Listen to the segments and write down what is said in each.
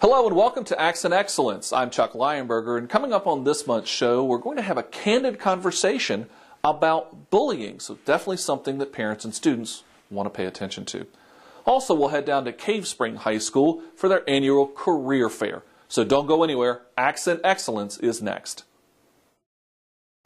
Hello and welcome to Accent Excellence. I'm Chuck Lionberger, and coming up on this month's show, we're going to have a candid conversation about bullying. So definitely something that parents and students want to pay attention to. Also, we'll head down to Cave Spring High School for their annual career fair. So don't go anywhere. Accent Excellence is next.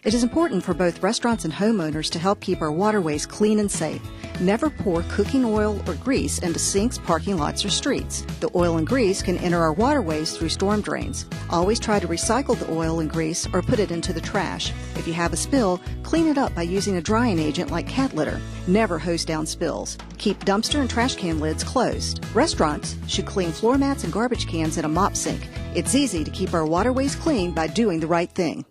It is important for both restaurants and homeowners to help keep our waterways clean and safe. Never pour cooking oil or grease into sinks, parking lots, or streets. The oil and grease can enter our waterways through storm drains. Always try to recycle the oil and grease or put it into the trash. If you have a spill, clean it up by using a drying agent like cat litter. Never hose down spills. Keep dumpster and trash can lids closed. Restaurants should clean floor mats and garbage cans in a mop sink. It's easy to keep our waterways clean by doing the right thing.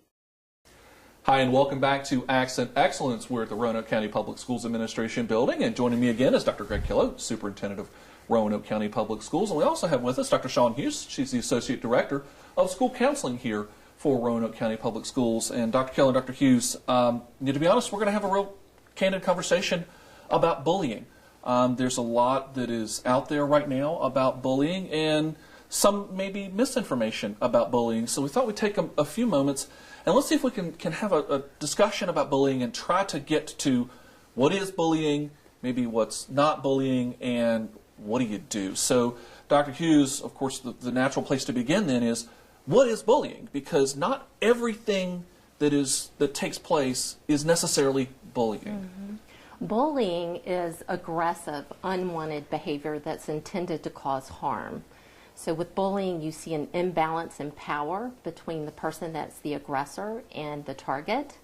Hi, and welcome back to Accent Excellence. We're at the Roanoke County Public Schools Administration building, and joining me again is Dr. Greg Killow, Superintendent of Roanoke County Public Schools. And we also have with us Dr. Shawn Hughes. She's the Associate Director of School Counseling here for Roanoke County Public Schools. And Dr. Killow and Dr. Hughes, to be honest, we're going to have a real candid conversation about bullying. There's a lot that is out there right now about bullying, and some maybe misinformation about bullying. So we thought we'd take a few moments and let's see if we can have a discussion about bullying and try to get to what is bullying, maybe what's not bullying, and what do you do. So, Dr. Hughes, of course, the natural place to begin then is, what is bullying? Because not everything that takes place is necessarily bullying. Mm-hmm. Bullying is aggressive, unwanted behavior that's intended to cause harm. So with bullying, you see an imbalance in power between the person that's the aggressor and the target.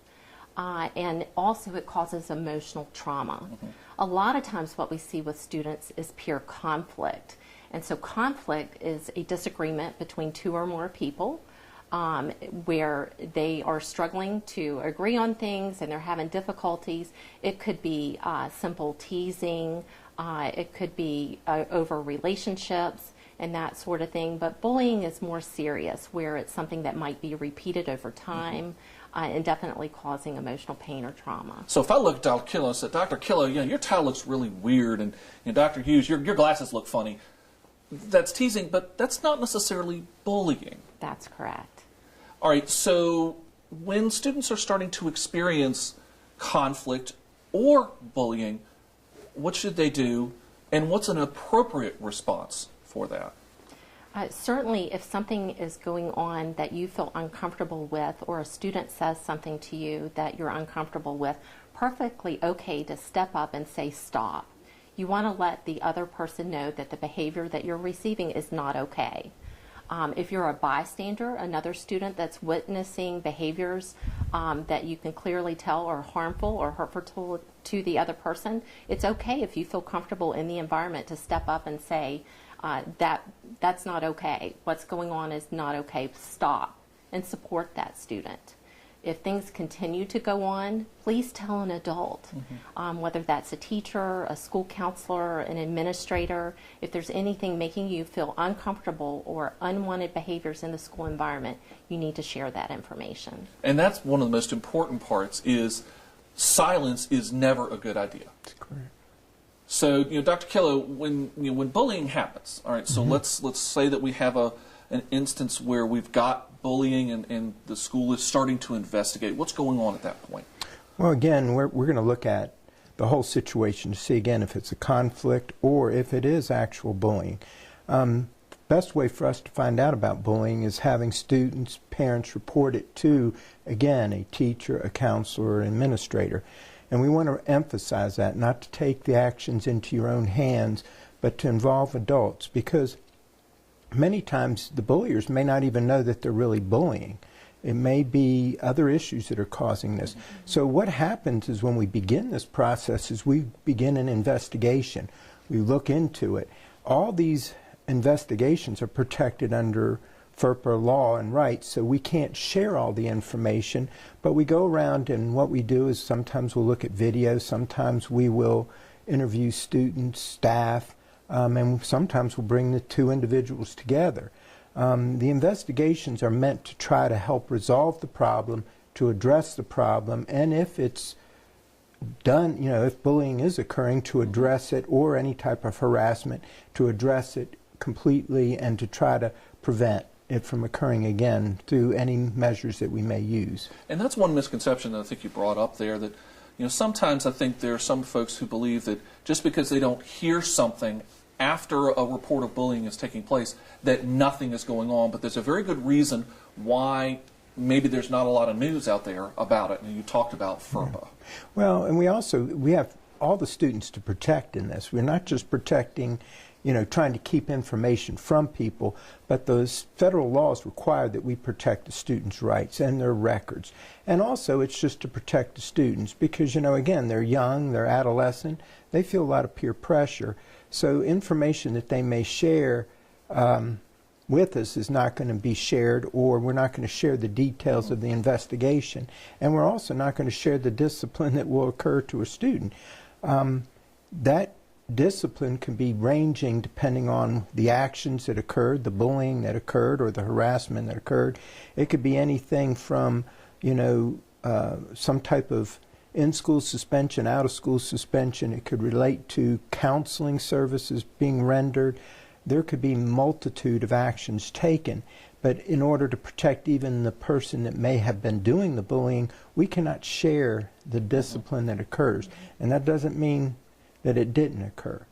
And also it causes emotional trauma. Mm-hmm. A lot of times what we see with students is peer conflict. And so conflict is a disagreement between two or more people where they are struggling to agree on things and they're having difficulties. It could be simple teasing. It could be over relationships and that sort of thing. But bullying is more serious, where it's something that might be repeated over time and definitely causing emotional pain or trauma. So if I look at Dr. Killow and said, Dr. Killow, your tie looks really weird, and Dr. Hughes, your glasses look funny, that's teasing, but that's not necessarily bullying. That's correct. All right, so when students are starting to experience conflict or bullying, what should they do, and what's an appropriate response for that? Certainly, if something is going on that you feel uncomfortable with, or a student says something to you that you're uncomfortable with, perfectly okay to step up and say stop. You want to let the other person know that the behavior that you're receiving is not okay. If you're a bystander, another student that's witnessing behaviors that you can clearly tell are harmful or hurtful to the other person, it's okay if you feel comfortable in the environment to step up and say, that's not okay. What's going on is not okay. Stop and support that student. If things continue to go on, please tell an adult, whether that's a teacher, a school counselor, an administrator. If there's anything making you feel uncomfortable or unwanted behaviors in the school environment, you need to share that information. And that's one of the most important parts, is silence is never a good idea. That's correct. So, Dr. Killow, when bullying happens, all right, so let's say that we have an instance where we've got bullying and the school is starting to investigate. What's going on at that point? Well, again, we're going to look at the whole situation to see, again, if it's a conflict or if it is actual bullying. The best way for us to find out about bullying is having students, parents report it to, again, a teacher, a counselor, or an administrator. And we want to emphasize that, not to take the actions into your own hands, but to involve adults, because many times the bulliers may not even know that they're really bullying. It may be other issues that are causing this. So what happens is when we begin this process is we begin an investigation. We look into it. All these investigations are protected under FERPA law and rights, so we can't share all the information, but we go around and what we do is sometimes we'll look at videos, sometimes we will interview students, staff, and sometimes we'll bring the two individuals together. The investigations are meant to try to help resolve the problem, to address the problem, and if it's done, if bullying is occurring, to address it, or any type of harassment, to address it completely and to try to prevent it from occurring again through any measures that we may use. And that's one misconception that I think you brought up there, that sometimes I think there are some folks who believe that just because they don't hear something after a report of bullying is taking place, that nothing is going on. But there's a very good reason why maybe there's not a lot of news out there about it. And you talked about FERPA. Well, and we have all the students to protect in this. We're not just protecting, trying to keep information from people, but those federal laws require that we protect the students' rights and their records. And also it's just to protect the students because, again, they're young, they're adolescent, they feel a lot of peer pressure. So information that they may share with us is not going to be shared, or we're not going to share the details of the investigation. And we're also not going to share the discipline that will occur to a student. That discipline can be ranging depending on the actions that occurred, the bullying that occurred, or the harassment that occurred. It could be anything from, some type of in-school suspension, out-of-school suspension. It could relate to counseling services being rendered. There could be a multitude of actions taken. But in order to protect even the person that may have been doing the bullying, we cannot share the discipline that occurs. And that doesn't mean that it didn't occur.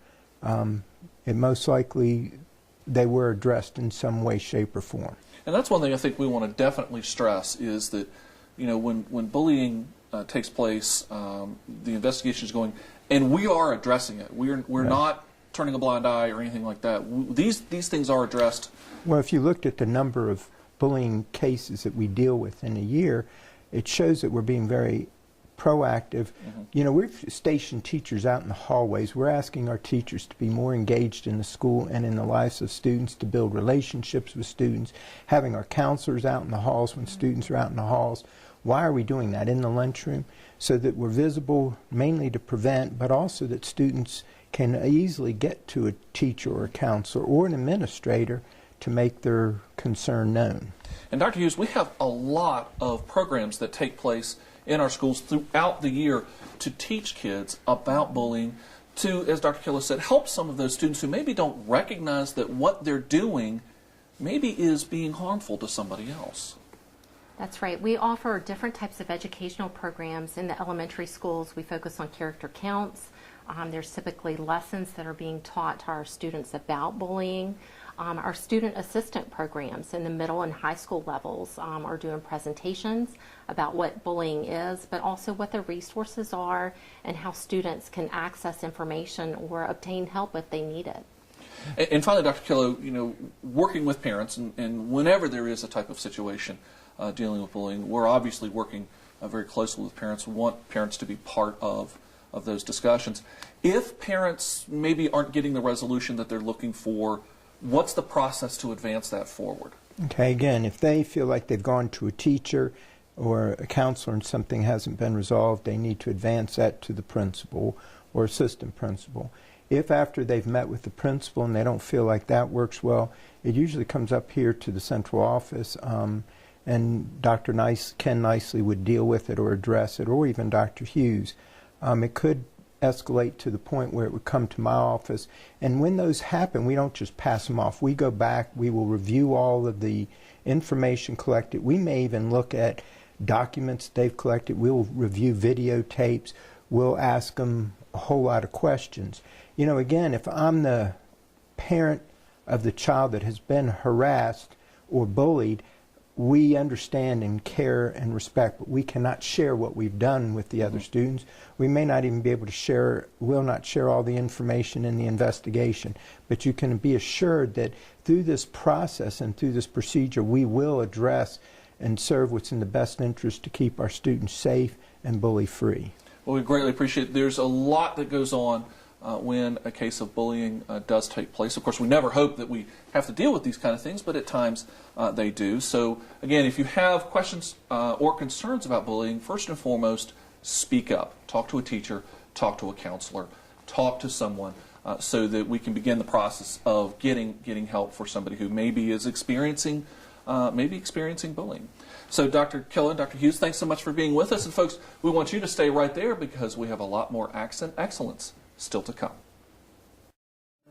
It most likely they were addressed in some way, shape, or form. And that's one thing I think we want to definitely stress is that, when bullying takes place, the investigation is going, and we are addressing it. We're right. Not turning a blind eye or anything like that. These things are addressed. Well, if you looked at the number of bullying cases that we deal with in a year, it shows that we're being very proactive. We've stationed teachers out in the hallways. We're asking our teachers to be more engaged in the school and in the lives of students, to build relationships with students, having our counselors out in the halls when students are out in the halls. Why are we doing that in the lunchroom? So that we're visible, mainly to prevent, but also that students can easily get to a teacher or a counselor or an administrator to make their concern known. And Dr. Hughes, we have a lot of programs that take place in our schools throughout the year to teach kids about bullying, to, as Dr. Killow said, help some of those students who maybe don't recognize that what they're doing maybe is being harmful to somebody else. That's right. We offer different types of educational programs in the elementary schools. We focus on character counts. There's typically lessons that are being taught to our students about bullying. Our student assistant programs in the middle and high school levels are doing presentations about what bullying is, but also what the resources are and how students can access information or obtain help if they need it. And finally, Dr. Killow, working with parents, and whenever there is a type of situation dealing with bullying, we're obviously working very closely with parents. We want parents to be part of those discussions. If parents maybe aren't getting the resolution that they're looking for, what's the process to advance that forward? Okay, again, if they feel like they've gone to a teacher or a counselor and something hasn't been resolved, they need to advance that to the principal or assistant principal. If after they've met with the principal and they don't feel like that works well, it usually comes up here to the central office, and Dr. Ken Nicely would deal with it or address it, or even Dr. Hughes. It could escalate to the point where it would come to my office. And when those happen, we don't just pass them off. We go back, we will review all of the information collected. We may even look at documents they've collected. We'll review videotapes. We'll ask them a whole lot of questions. Again, if I'm the parent of the child that has been harassed or bullied, we understand and care and respect, but we cannot share what we've done with the other students. We may not even be able to share, will not share all the information in the investigation, but you can be assured that through this process and through this procedure, we will address and serve what's in the best interest to keep our students safe and bully-free. Well, we greatly appreciate it. There's a lot that goes on when a case of bullying does take place. Of course, we never hope that we have to deal with these kind of things, but at times they do. So, again, if you have questions or concerns about bullying, first and foremost, speak up. Talk to a teacher, talk to a counselor, talk to someone so that we can begin the process of getting help for somebody who maybe is experiencing bullying. So, Dr. Killow, Dr. Hughes, thanks so much for being with us. And, folks, we want you to stay right there because we have a lot more Accent Excellence still to come.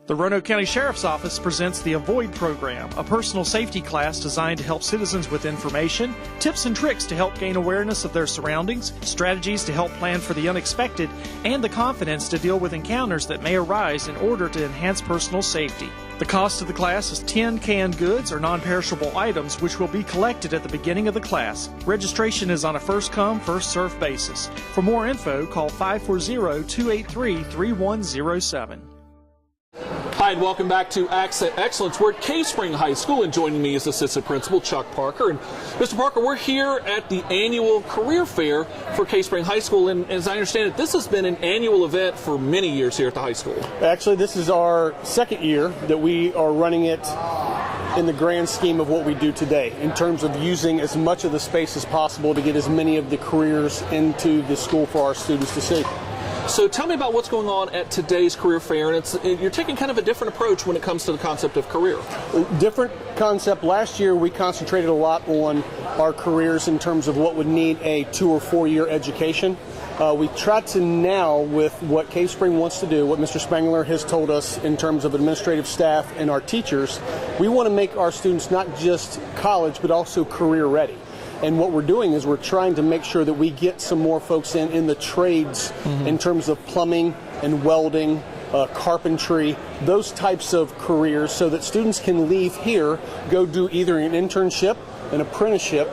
The Roanoke County Sheriff's Office presents the Avoid program, a personal safety class designed to help citizens with information, tips and tricks to help gain awareness of their surroundings, strategies to help plan for the unexpected, and the confidence to deal with encounters that may arise in order to enhance personal safety. The cost of the class is 10 canned goods or non-perishable items, which will be collected at the beginning of the class. Registration is on a first-come, first-served basis. For more info, call 540-283-3107. Hi, and welcome back to Accent Excellence. We're at Cave Spring High School, and joining me is Assistant Principal Chuck Parker. And Mr. Parker, we're here at the annual career fair for Cave Spring High School, and as I understand it, this has been an annual event for many years here at the high school. Actually, this is our second year that we are running it in the grand scheme of what we do today, in terms of using as much of the space as possible to get as many of the careers into the school for our students to see. So tell me about what's going on at today's career fair, and you're taking kind of a different approach when it comes to the concept of career. Different concept. Last year we concentrated a lot on our careers in terms of what would need a 2 or 4 year education. We try to now, with what Cave Spring wants to do, what Mr. Spangler has told us in terms of administrative staff and our teachers, we want to make our students not just college but also career ready. And what we're doing is we're trying to make sure that we get some more folks in the trades, in terms of plumbing and welding, carpentry, those types of careers, so that students can leave here, go do either an internship, an apprenticeship,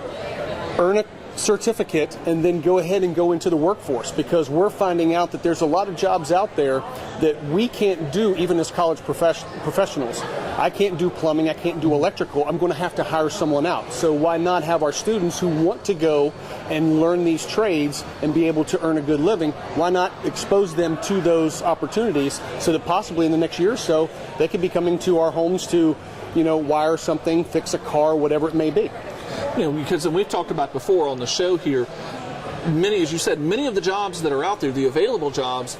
earn a certificate, and then go ahead and go into the workforce, because we're finding out that there's a lot of jobs out there that we can't do even as college professionals. I can't do plumbing, I can't do electrical, I'm going to have to hire someone out. So why not have our students who want to go and learn these trades and be able to earn a good living, why not expose them to those opportunities so that possibly in the next year or so they could be coming to our homes to, wire something, fix a car, whatever it may be. Because we've talked about before on the show here, as you said, many of the jobs that are out there, the available jobs,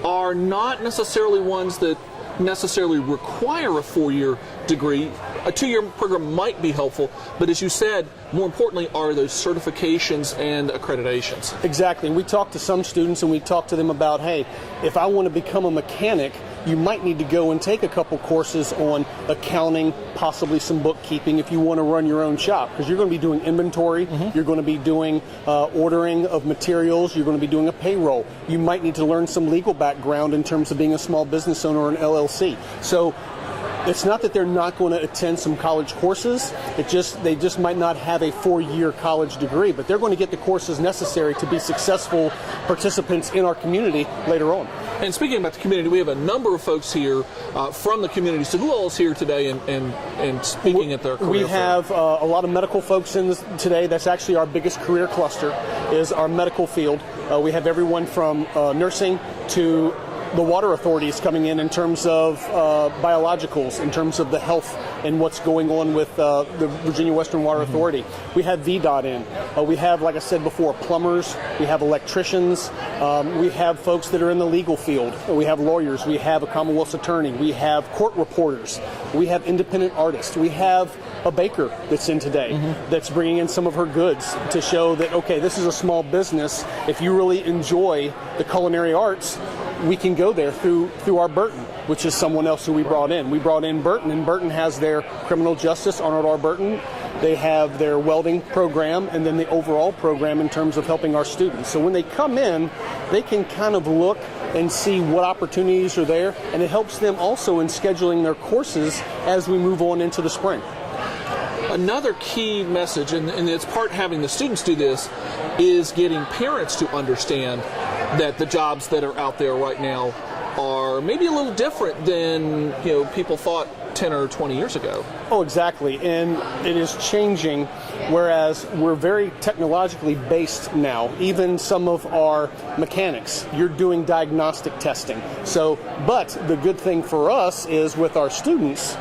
are not necessarily ones that necessarily require a 4-year degree. A 2-year program might be helpful, but as you said, more importantly are those certifications and accreditations. Exactly. We talk to some students and we talk to them about, hey, if I want to become a mechanic, you might need to go and take a couple courses on accounting, possibly some bookkeeping if you want to run your own shop, because you're going to be doing inventory, you're going to be doing ordering of materials, you're going to be doing a payroll. You might need to learn some legal background in terms of being a small business owner or an LLC. So it's not that they're not going to attend some college courses, they just might not have a 4-year college degree, but they're going to get the courses necessary to be successful participants in our community later on. And speaking about the community, we have a number of folks here from the community. So who all is here today and speaking at their career We have a lot of medical folks in this today. That's actually our biggest career cluster, is our medical field. We have everyone from nursing to the water authorities coming in terms of biologicals, in terms of the health and what's going on with the Virginia Western Water Authority. We have VDOT in. We have, like I said before, plumbers. We have electricians. We have folks that are in the legal field. We have lawyers. We have a Commonwealth's attorney. We have court reporters. We have independent artists. We have a baker that's in today that's bringing in some of her goods to show that, okay, this is a small business. If you really enjoy the culinary arts, we can go there through our Burton, which is someone else who we brought in. We brought in Burton, and Burton has their criminal justice, Arnold R. Burton. They have their welding program, and then the overall program in terms of helping our students. So when they come in, they can kind of look and see what opportunities are there, and it helps them also in scheduling their courses as we move on into the spring. Another key message, and it's part having the students do this, is getting parents to understand that the jobs that are out there right now are maybe a little different than people thought 10 or 20 years ago. Oh, exactly. And it is changing, whereas we're very technologically based now. Even some of our mechanics, you're doing diagnostic testing. So, but the good thing for us is with our students,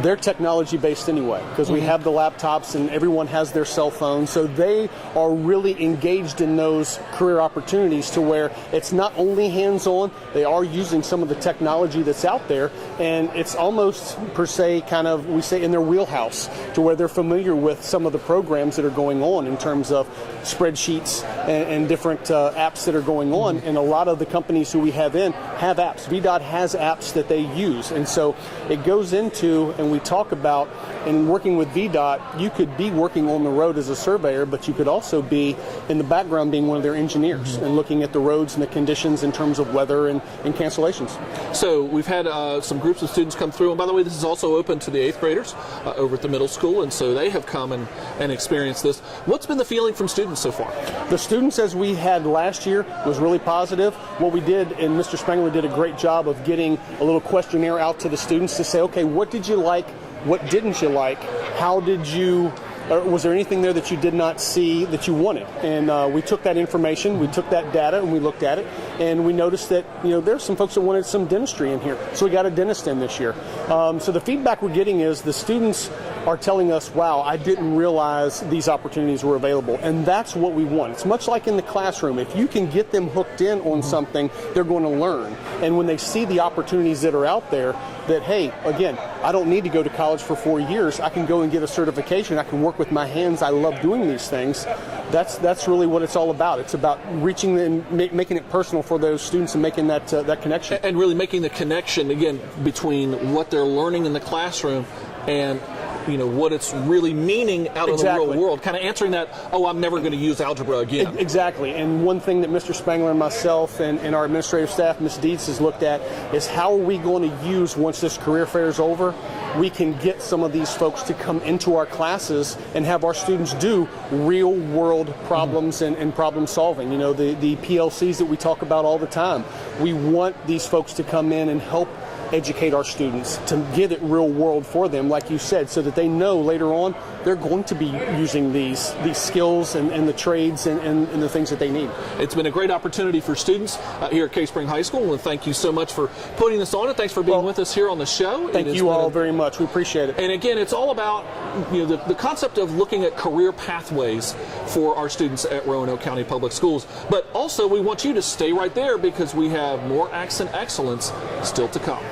they're technology based anyway, because we have the laptops and everyone has their cell phone, so they are really engaged in those career opportunities to where it's not only hands-on, they are using some of the technology that's out there, and it's almost per se kind of, we say, in their wheelhouse, to where they're familiar with some of the programs that are going on in terms of spreadsheets and different apps that are going on. And a lot of the companies who we have in have apps. VDOT has apps that they use, and so it goes into, and we talk about, in working with VDOT, you could be working on the road as a surveyor, but you could also be in the background being one of their engineers and looking at the roads and the conditions in terms of weather and cancellations. So we've had some groups of students come through, and by the way, this is also open to the 8th graders over at the middle school, and so they have come and experienced this. What's been the feeling from students so far? The students, as we had last year, was really positive. What we did, and Mr. Spangler did a great job of getting a little questionnaire out to the students to say, okay, what did you like? What didn't you like? How did you, or was there anything there that you did not see that you wanted? And we took that information, we took that data, and we looked at it, and we noticed that, there's some folks that wanted some dentistry in here, so we got a dentist in this year. So the feedback we're getting is the students are telling us, wow, I didn't realize these opportunities were available. And that's what we want. It's much like in the classroom. If you can get them hooked in on something, they're going to learn. And when they see the opportunities that are out there, that, hey, again, I don't need to go to college for 4 years. I can go and get a certification. I can work with my hands. I love doing these things. That's really what it's all about. It's about reaching and making it personal for those students and making that connection. And really making the connection, again, between what they're learning in the classroom and what it's really meaning out in the real world, kind of answering that, I'm never going to use algebra again. Exactly. And one thing that Mr. Spangler and myself and our administrative staff, Ms. Dietz, has looked at is how are we going to use, once this career fair is over, we can get some of these folks to come into our classes and have our students do real world problems and problem solving. The PLCs that we talk about all the time. We want these folks to come in and help educate our students to get it real world for them, like you said, so that they know later on they're going to be using these skills and the trades and the things that they need. It's been a great opportunity for students here at Cave Spring High School, and thank you so much for putting this on, and thanks for being with us here on the show. Thank you all very much. We appreciate it. And again, it's all about the concept of looking at career pathways for our students at Roanoke County Public Schools. But also, we want you to stay right there because we have more Accent Excellence still to come.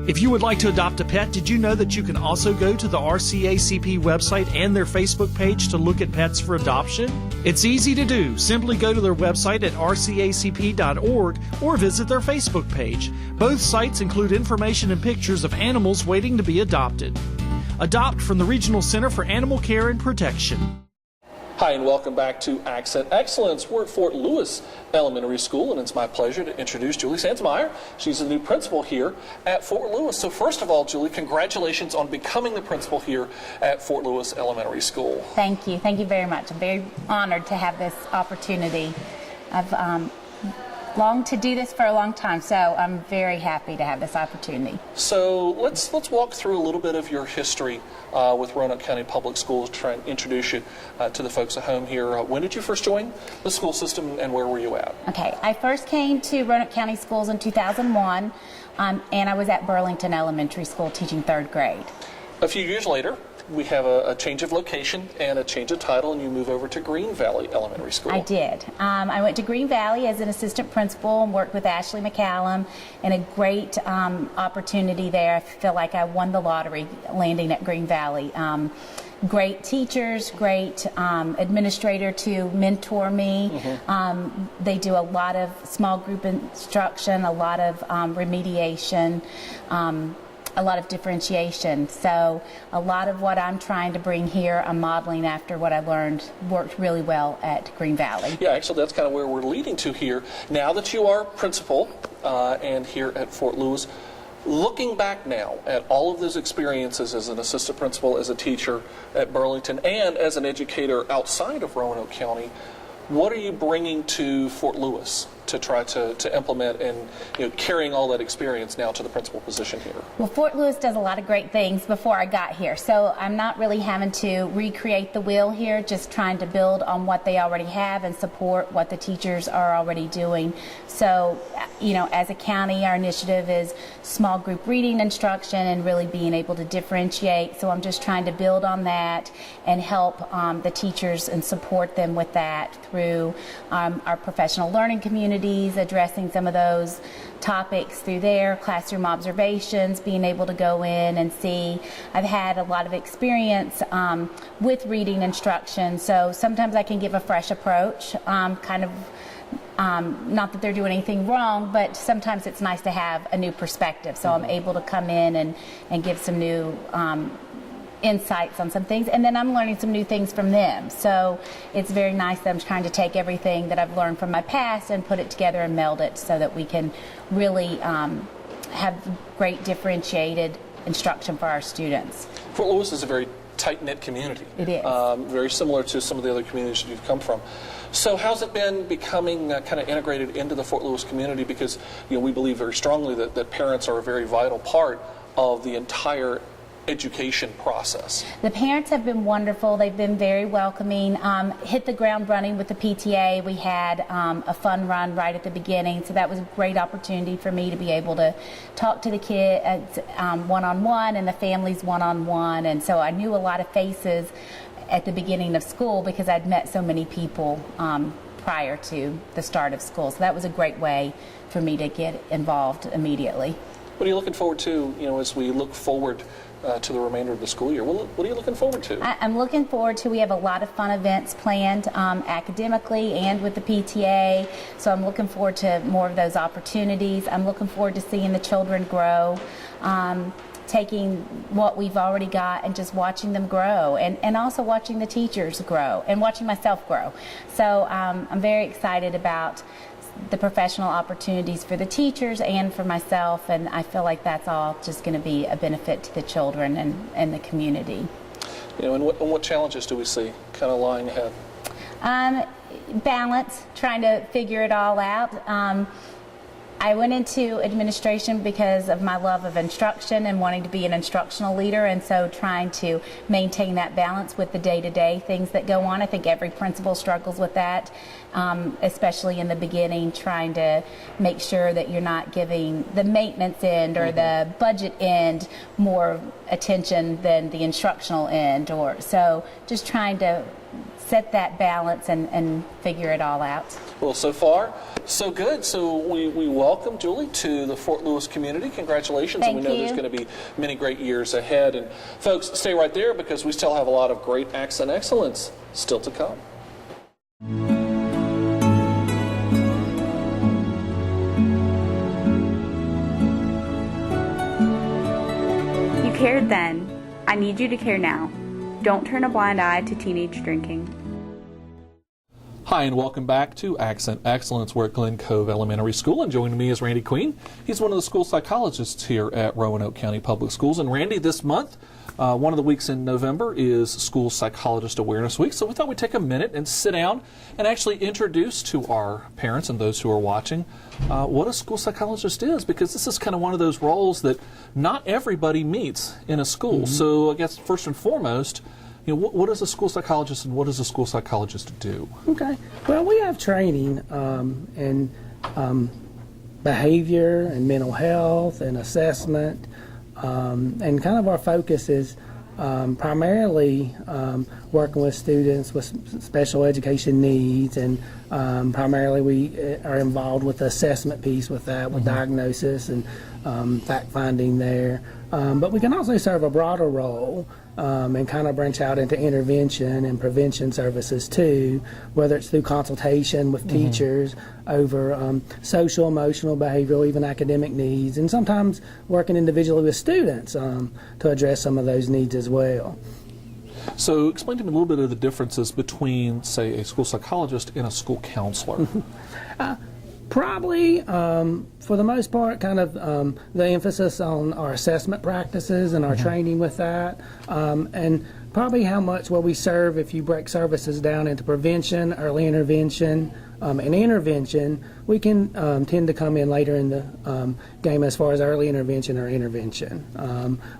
If you would like to adopt a pet, did you know that you can also go to the RCACP website and their Facebook page to look at pets for adoption? It's easy to do. Simply go to their website at rcacp.org or visit their Facebook page. Both sites include information and pictures of animals waiting to be adopted. Adopt from the Regional Center for Animal Care and Protection. Hi, and welcome back to Accent Excellence. We're at Fort Lewis Elementary School, and it's my pleasure to introduce Julie Sandsmeyer. She's the new principal here at Fort Lewis. So first of all, Julie, congratulations on becoming the principal here at Fort Lewis Elementary School. Thank you. Thank you very much. I'm very honored to have this opportunity. I've longed to do this for a long time, so I'm very happy to have this opportunity. So let's walk through a little bit of your history with Roanoke County Public Schools, try and introduce you to the folks at home here. When did you first join the school system, and where were you at? Okay, I first came to Roanoke County Schools in 2001, and I was at Burlington Elementary School teaching 3rd grade. A few years later, we have a change of location and a change of title, and you move over to Green Valley Elementary School. I did. I went to Green Valley as an assistant principal and worked with Ashley McCallum, and a great opportunity there. I feel like I won the lottery landing at Green Valley. Great teachers, great administrator to mentor me. They do a lot of small group instruction, a lot of remediation, a lot of differentiation. So a lot of what I'm trying to bring here, I'm modeling after what I learned worked really well at Green Valley. Yeah, actually that's kind of where we're leading to here. Now that you are principal and here at Fort Lewis, looking back now at all of those experiences as an assistant principal, as a teacher at Burlington, and as an educator outside of Roanoke County, what are you bringing to Fort Lewis to try to implement and carrying all that experience now to the principal position here? Well, Fort Lewis does a lot of great things before I got here, so I'm not really having to recreate the wheel here, just trying to build on what they already have and support what the teachers are already doing. So as a county, our initiative is small group reading instruction and really being able to differentiate. So I'm just trying to build on that and help the teachers and support them with that through our professional learning communities, addressing some of those topics through their classroom observations, being able to go in and see. I've had a lot of experience with reading instruction, so sometimes I can give a fresh approach, not that they're doing anything wrong, but sometimes it's nice to have a new perspective. So I'm able to come in and give some new insights on some things, and then I'm learning some new things from them. So it's very nice that I'm trying to take everything that I've learned from my past and put it together and meld it so that we can really have great differentiated instruction for our students. Fort Lewis is a very tight-knit community. It is. Very similar to some of the other communities that you've come from. So how's it been becoming kind of integrated into the Fort Lewis community? Because we believe very strongly that parents are a very vital part of the entire education process. The parents have been wonderful. They've been very welcoming. Hit the ground running with the PTA. We had a fun run right at the beginning, so that was a great opportunity for me to be able to talk to the kids one-on-one and the families one-on-one. And so I knew a lot of faces at the beginning of school because I'd met so many people prior to the start of school. So that was a great way for me to get involved immediately. What are you looking forward to, as we look forward to the remainder of the school year? What are you looking forward to? I'm looking forward to, we have a lot of fun events planned academically and with the PTA, so I'm looking forward to more of those opportunities. I'm looking forward to seeing the children grow, taking what we've already got and just watching them grow, and also watching the teachers grow and watching myself grow. So I'm very excited about the professional opportunities for the teachers and for myself, and I feel like that's all just going to be a benefit to the children and the community. And what challenges do we see kind of lying ahead? Balance, trying to figure it all out. I went into administration because of my love of instruction and wanting to be an instructional leader, and so trying to maintain that balance with the day-to-day things that go on. I think every principal struggles with that, especially in the beginning, trying to make sure that you're not giving the maintenance end or the budget end more attention than the instructional end. So just trying to set that balance and figure it all out. Well, so far, so good. So we welcome Julie to the Fort Lewis community. Congratulations. Thank and we know you. there's going to be many great years ahead. And folks, stay right there because we still have a lot of great accent excellence still to come. You cared then. I need you to care now. Don't turn a blind eye to teenage drinking. Hi, and welcome back to Accent Excellence. We're at Glen Cove Elementary School, and joining me is Randy Queen. He's one of the school psychologists here at Roanoke County Public Schools. And Randy, this month, one of the weeks in November is School Psychologist Awareness Week, so we thought we'd take a minute and sit down and actually introduce to our parents and those who are watching what a school psychologist is, because this is kind of one of those roles that not everybody meets in a school. So I guess first and foremost, what is a school psychologist and what does a school psychologist do? Okay. Well, we have training in behavior and mental health and assessment, and kind of our focus is primarily working with students with special education needs, and primarily we are involved with the assessment piece with that, with diagnosis and fact-finding there. But we can also serve a broader role and kind of branch out into intervention and prevention services too, whether it's through consultation with teachers over social, emotional, behavioral, even academic needs, and sometimes working individually with students to address some of those needs as well. So explain to me a little bit of the differences between, say, a school psychologist and a school counselor. Probably, for the most part, kind of the emphasis on our assessment practices and our training with that, and probably how much will we serve if you break services down into prevention, early intervention, an intervention, we can tend to come in later in the game as far as early intervention or intervention,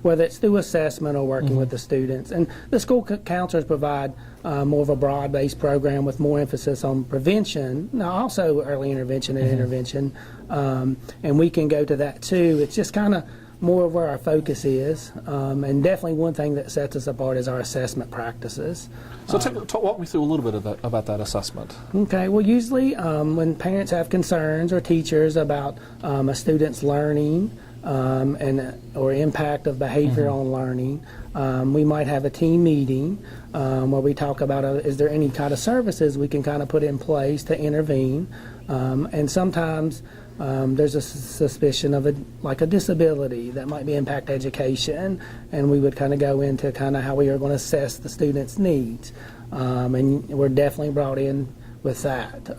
whether it's through assessment or working with the students. And the school counselors provide more of a broad-based program with more emphasis on prevention, now also early intervention and intervention, and we can go to that too. It's just kind of more of where our focus is, and definitely one thing that sets us apart is our assessment practices. So walk me through a little bit about that assessment. Okay, well usually when parents have concerns or teachers about a student's learning or impact of behavior on learning, we might have a team meeting where we talk about is there any kind of services we can kind of put in place to intervene, and sometimes there's a suspicion of a disability that might be impact education, and we would kind of go into kind of how we are going to assess the student's needs, and we're definitely brought in with that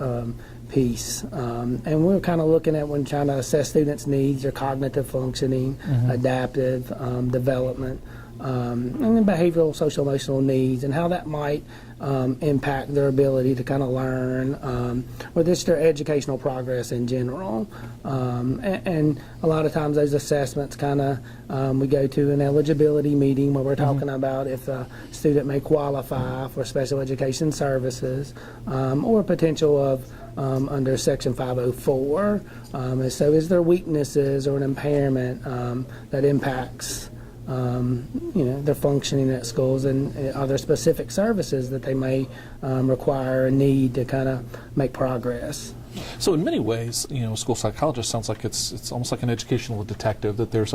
piece, and we're kind of looking at when trying to assess students' needs, their cognitive functioning, adaptive development, and then behavioral, social, emotional needs, and how that might impact their ability to kind of learn, or just their educational progress in general. And a lot of times those assessments kind of, we go to an eligibility meeting where we're talking about if a student may qualify for special education services, or potential of under Section 504. So is there weaknesses or an impairment that impacts their functioning at schools, and other specific services that they may require or need to kind of make progress. So in many ways, a school psychologist sounds like it's almost like an educational detective, that there's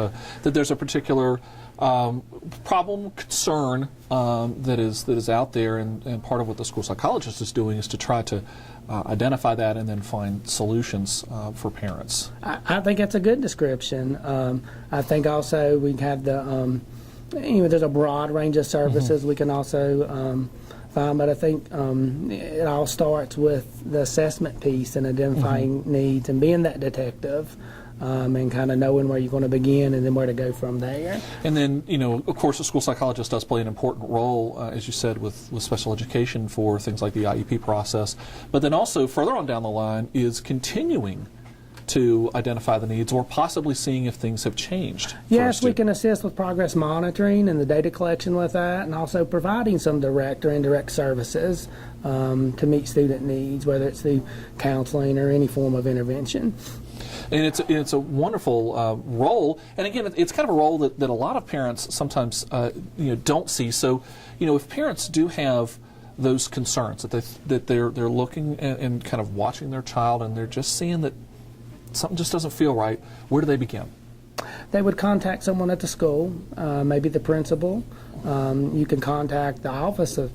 a particular problem, concern that is out there, and part of what the school psychologist is doing is to try to identify that and then find solutions for parents. I think that's a good description. I think also we have there's a broad range of services we can also find, but I think it all starts with the assessment piece and identifying needs and being that detective. And kind of knowing where you're going to begin and then where to go from there. And then, of course, the school psychologist does play an important role, as you said, with special education for things like the IEP process. But then also, further on down the line, is continuing to identify the needs or possibly seeing if things have changed. Yes, we can assist with progress monitoring and the data collection with that, and also providing some direct or indirect services to meet student needs, whether it's through counseling or any form of intervention. And it's a wonderful role, and again, it's kind of a role that a lot of parents sometimes don't see. So, if parents do have those concerns that they're looking and kind of watching their child, and they're just seeing that something just doesn't feel right, where do they begin? They would contact someone at the school, maybe the principal. You can contact the office of,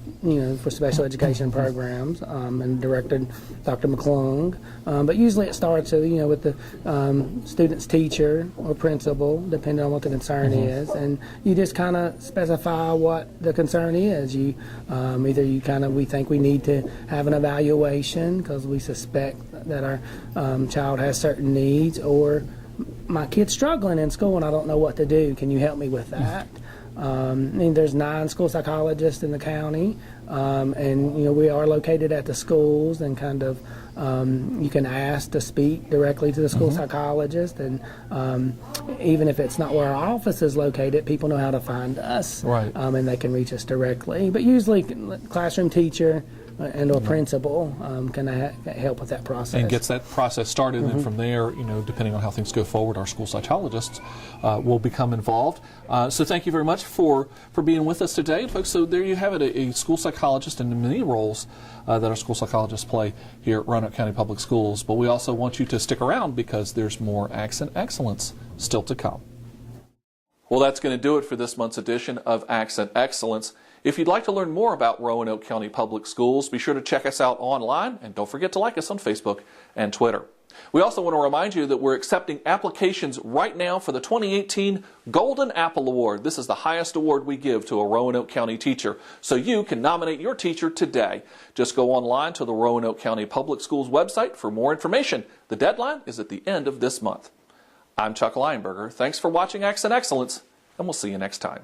for special education programs, and Director Dr. McClung. But usually it starts, with the student's teacher or principal, depending on what the concern is, and you just kind of specify what the concern is. We think we need to have an evaluation because we suspect that our child has certain needs, or my kid's struggling in school and I don't know what to do. Can you help me with that? There's 9 school psychologists in the county, and we are located at the schools, and kind of you can ask to speak directly to the school psychologist, and even if it's not where our office is located, people know how to find us, right? And they can reach us directly. But usually, classroom teacher and or principal can help with that process. And gets that process started, and from there, depending on how things go forward, our school psychologists will become involved. So thank you very much for being with us today, folks. So there you have it, a school psychologist and the many roles that our school psychologists play here at Roanoke County Public Schools. But we also want you to stick around because there's more Accent Excellence still to come. Well, that's going to do it for this month's edition of Accent Excellence. If you'd like to learn more about Roanoke County Public Schools, be sure to check us out online, and don't forget to like us on Facebook and Twitter. We also want to remind you that we're accepting applications right now for the 2018 Golden Apple Award. This is the highest award we give to a Roanoke County teacher, so you can nominate your teacher today. Just go online to the Roanoke County Public Schools website for more information. The deadline is at the end of this month. I'm Chuck Leinberger. Thanks for watching Accent Excellence, and we'll see you next time.